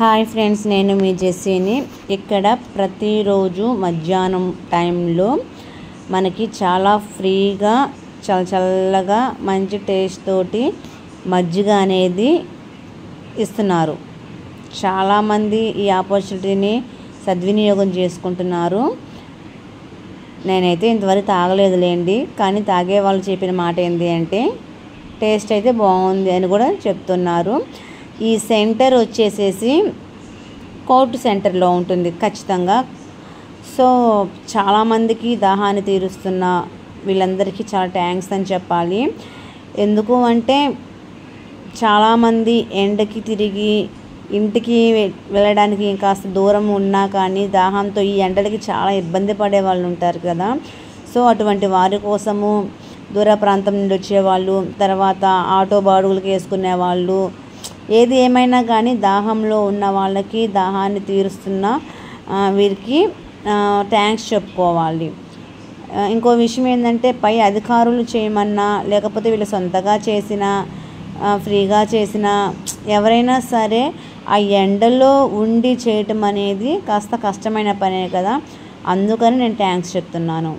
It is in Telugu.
హాయ్ ఫ్రెండ్స్, నేను మీ జెస్సీని. ఇక్కడ ప్రతిరోజు మధ్యాహ్నం టైంలో మనకి చాలా ఫ్రీగా చల్లగా మంచి టేస్ట్ తోటి మజ్జిగ అనేది ఇస్తున్నారు. చాలామంది ఈ ఆపర్చునిటీని సద్వినియోగం చేసుకుంటున్నారు. నేనైతే ఇంతవరకు తాగలేదులేండి, కానీ తాగే వాళ్ళు చెప్పిన మాట ఏంటి అంటే టేస్ట్ అయితే బాగుంది అని కూడా చెప్తున్నారు. ఈ సెంటర్ వచ్చేసేసి కోర్టు సెంటర్లో ఉంటుంది ఖచ్చితంగా. సో చాలామందికి దాహాన్ని తీరుస్తున్న వీళ్ళందరికీ చాలా థ్యాంక్స్ అని చెప్పాలి. ఎందుకు అంటే చాలామంది ఎండకి తిరిగి ఇంటికి వెళ్ళడానికి కాస్త దూరం ఉన్నా కానీ దాహంతో ఈ ఎండలకి చాలా ఇబ్బంది పడే వాళ్ళు ఉంటారు కదా. సో అటువంటి వారి కోసము దూర ప్రాంతం నుండి వచ్చేవాళ్ళు, తర్వాత ఆటో బాడుగులకు వేసుకునే వాళ్ళు, ఏది ఏమైనా కానీ దాహంలో ఉన్న వాళ్ళకి దాహాన్ని తీరుస్తున్న వీరికి థ్యాంక్స్ చెప్పుకోవాలి. ఇంకో విషయం ఏంటంటే పై అధికారులు చేయమన్నా లేకపోతే వీళ్ళు సొంతగా చేసిన ఫ్రీగా చేసిన ఎవరైనా సరే ఆ ఎండలో ఉండి చేయటం అనేది కాస్త కష్టమైన పనే కదా. అందుకని నేను థ్యాంక్స్ చెప్తున్నాను.